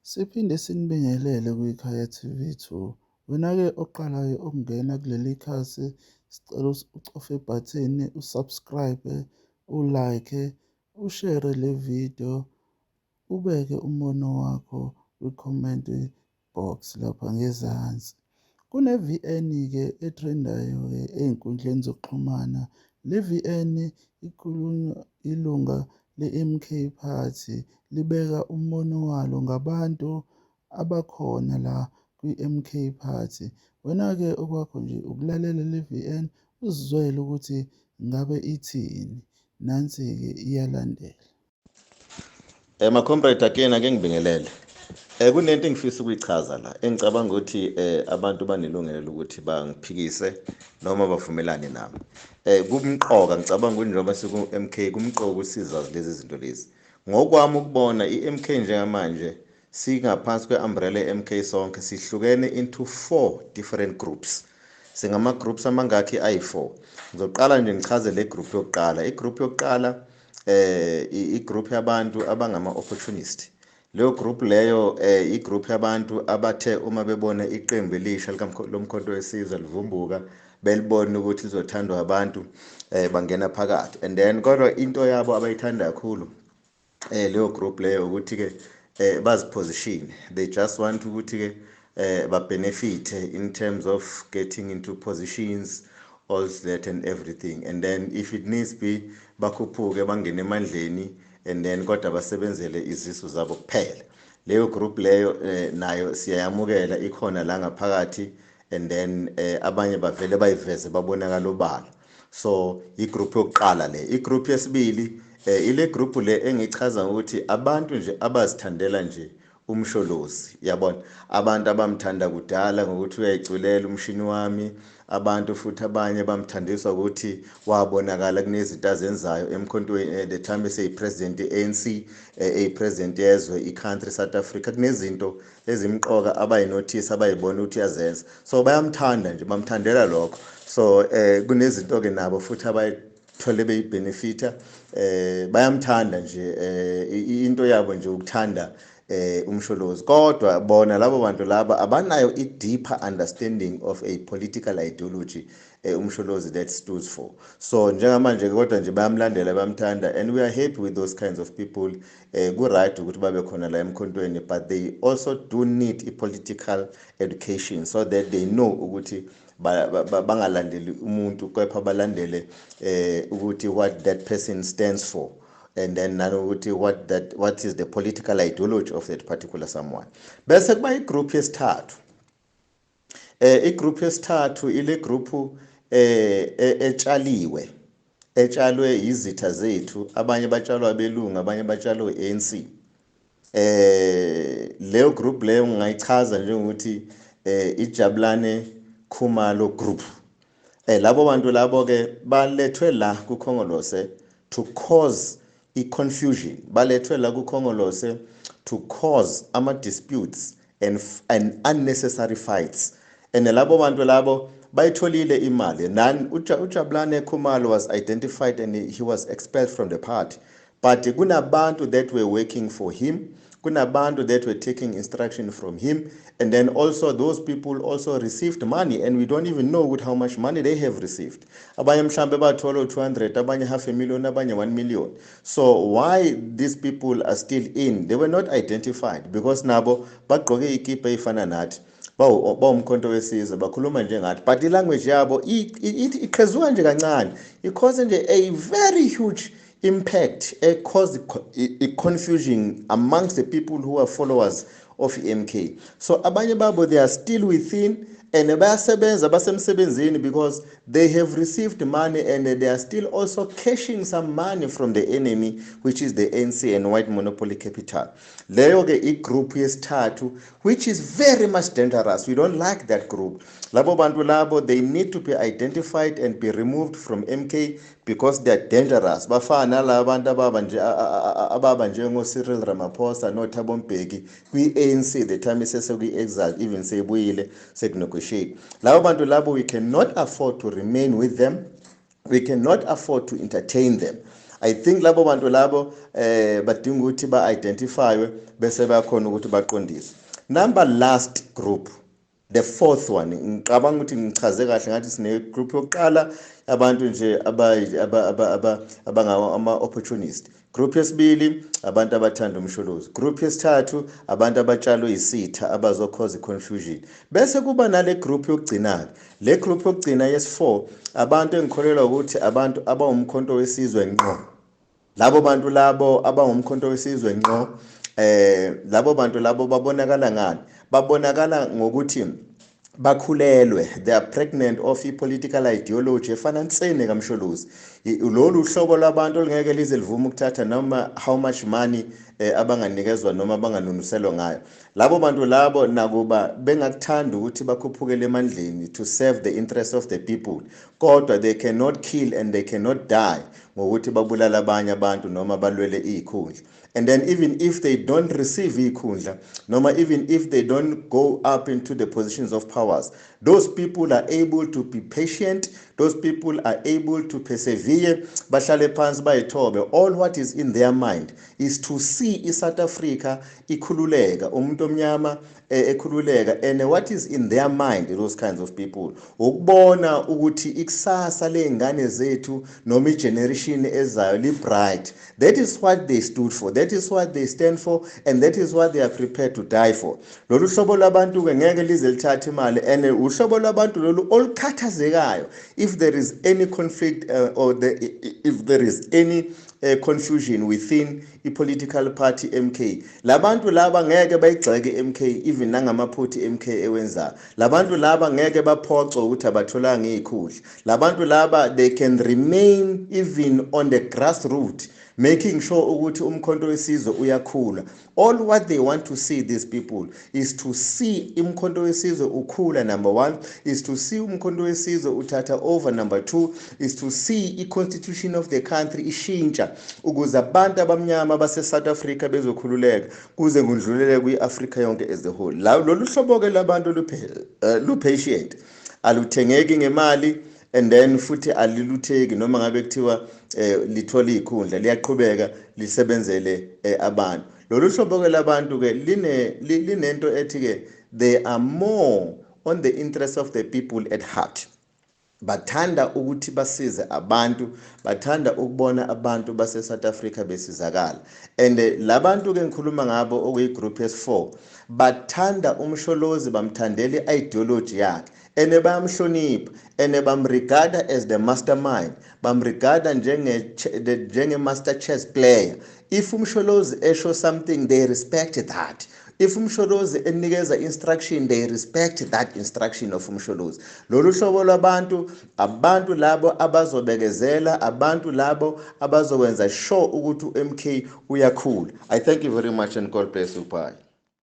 Siphinde sinibingelele kwikhaya TV2. Wena-ke oqalayo ukungena kuleli khasi, sicela ucofe ibhathini, usubscribe, ulike, ushare le video, ubeke umbono wakho kwi-comment box lapha ngezansi. Kune-VN-ke etrendayo-ke ey'nkundleni zokuxhumana. Le VN ikhulunywa ilunga le-MK Party, libeka umbono walo ngabantu abakhona la kwi-MK Party. Wena-ke okwakho nje ukulalela le VN uzizwele ukuthi ngabe ithini. Nansi-ke iyalandela. Comrade again ake ngibingelele. Kunento engifisa ukuyichaza la engicabanga ukuthi abantu banelungelo ukuthi bangiphikise noma bavumelane nami. Kumqoka ngicabanga ukuthi njengoba siku-MK kumqoka ukusiza lezi zinto lezi. Ngokwami ukubona i-MK njengamanje singaphansi kwe-umbrella ye-MK sonke sihlukene into 4 different groups. Singama groups amangakhi ayi-4. Ngizoqala nje ngichaze le group yokuqala. I-group yokuqala i-group yabantu abangama-opportunist. Leyo group leyo i-group yabantu abathe uma bebona iqembu elisha lomkhonto wesizwe livumbuka belibona ukuthi lizothandwa abantu bangena phakathi. And then kodwa into yabo abayithanda kakhulu leyo group leyo ukuthi-ke baziposition. They just want ukuthi-ke ba-benefit in terms of getting into positions, all that and everything. And then if it needs be bakhuphuke bangene emandleni and then kodwa basebenzele izisu zabo kuphela. Leyo group leyo nayo siyayamukela ikhona la ngaphakathi and then abanye bavele bayiveze babonakala obala. So igroup yokuqala le. Igroup yesibili ile group le engichaza ukuthi abantu nje abazithandela nje umsholozi, yabona, abantu abamthanda kudala ngokuthi uyayiculela umshini wami, abantu futhi abanye bamthandiswa ukuthi wabonakala kunezinto azenzayo emkhontweni the time eseyipresident ANC, eyipresident yezwe i-country South Africa, kunezinto ezimqoka abayinothisi abayibona ukuthi yazenza. So bayamthanda nje, bamthandela lokho. So kunezinto ke nabo futhi abayithole beyibenefita, bayamthanda nje, into yabo nje ukuthanda umsholozi. Kodwa bona labo bantu laba abanayo i-deeper understanding of a political ideology umsholozi that stands for. So njengamanje kodwa nje bayamlandela bayamthanda, and we are happy with those kinds of people. Ku-right ukuthi babe khona la emkhontweni, but they also do need a political education so that they know ukuthi bangalandeli umuntu kepha balandele ukuthi what that person stands for, and then nanokuthi what is the political ideology of that particular someone. Bese kuba igroup yesithathu. Igroup yesithathu ile group etshalwe izitha zethu, abanye batshalwa abelungu, abanye batshalwe ANC. Leyo group leyo ngayichaza njengokuthi iJabulane Khumalo group. Labo bantu labo ke balethwe la kuKhongolose to cause i-confusion, balethwe la kuKhongolose to cause ama-disputes and unnecessary fights. And labo bantu labo bayitholile imali. uJabulane Khumalo was identified and he was expelled from the party. But kunabantu that were working for him, kunabantu that were taking instruction from him, and then also those people also received money, and we don't even know how much money they have received. Abanye mhlambe bathola 200, abanye half a million, abanye 1 million. So why these people are still in? They were not identified because nabo bagqoke ikipa efana nathi, bawumkhonto wesizwe, bakhuluma njengathi, but ilanguage yabo iqhezuka nje kancane. It causes nje a very huge impact, cause a confusion amongst the people who are followers of MK. So abanye babo, they are still within and bayasebenza basemsebenzini because they have received money and they are still also cashing some money from the enemy, which is the ANC and white monopoly capital. Leyo ke igroup yesithathu, which is very much dangerous. We don't like that group. Labo bantu labo, they need to be identified and be removed from MK because they are dangerous. Bafana la bantu ababa njengo Cyril Ramaphosa no Thabo Mbeki kwi-ANC the time sesekwi-exile, even sebuyile sekunegotiate. Labo bantu labo, we cannot afford to remain with them. We cannot afford to entertain them. I think labo bantu labo badinga ukuthi ba-identifywe bese bayakhona ukuthi baqondiswe. Number last group, the fourth one, ngicabanga ukuthi ngichaze kahle ngathi sine group yokuqala abantu nje ama-opportunist. Group yesibili abantu abathanda umsholozi. Group yesithathu abantu abatshalwe isitha abazokhoza confusion. Bese kuba nale group yokugcina. Le group yokugcina yes4 abantu engikholelwa ukuthi abantu abawumkhonto wesizwe ngqo. Labo bantu labo abawumkhonto wesizwe ngqo labo bantu labo babonakala ngani? Babonakala ngokuthi bakhulelwe, they are pregnant of political ideology efana nsene kamsholozi. Lolu hlobo labantu olungeke lize livume ukuthatha noma how much money abanganikezwa noma abanganunuselwa ngayo. Labo bantu labo nakuba bengakuthanda ukuthi bakhuphukele emandleni to serve the interests of the people, kodwa they cannot kill and they cannot die ngokuthi babulala abanye abantu noma balwele izikhundla. And then even if they don't receive ikhundla, noma even if they don't go up into the positions of powers, those people are able to be patient, those people are able to persevere, bahlale phansi bayithobe. All what is in their mind is to see South Africa ikhululeka, umuntu omnyama ekhululeka, and what is in their mind, those kinds of people, ukubona ukuthi ikusasa lezingane zethu noma igeneration ezayo li bright. That is what they stood for, that is what they stand for, and that is what they are prepared to die for. Lolu hlobo labantu ke ngeke lize lithathe imali, and uhlobo labantu lolu olukhathazekayo if there is any conflict if there is any confusion within i-political party MK. Labantu laba ngeke bayigxeke MK even nangamaphuthi MK ewenza. Labantu laba ngeke baphoxe ukuthi abatholanga izikhundla. Labantu laba they can remain even on the grassroots, making sure ukuthi umkhonto wesizwe uyakhula. All what they want to see, these people, is to see umkhonto wesizwe ukhula, number one, is to see umkhonto wesizwe uthatha over, number two, is to see i-constitution of the country ishintsha ukuze abantu abamnyama base South Africa bezokhululeka kuze kundlulele kwi-Africa yonke as a whole. Lolu hlobo ke labantu lu-patient, aluthengeki ngemali, and then futhi alilutheki noma ngabe kuthiwa lithola izikhundla, liyaqhubeka lisebenzele abantu. Lolu hlobo ke labantu ke linento ethi ke they are more on the interest of the people at heart. Bathanda ukuthi basize abantu, bathanda ukubona abantu base South Africa besizakala. And labantu ke ngikhuluma ngabo okuyigroup yes4 bathanda umsholozi, bamthandele ideology yakhe, ene bayamhlonipha, ene bamregada as the mastermind, bamregada njenge master chess player. If umsholozi esho something, they respect that. If umsholozi enikeza instruction, they respect that instruction of umsholozi. Lolu hlobo labantu, abantu labo abazobekezela, abantu labo abazokwenza sure ukuthi uMK uyakhula. I thank you very much and God bless you. Bye.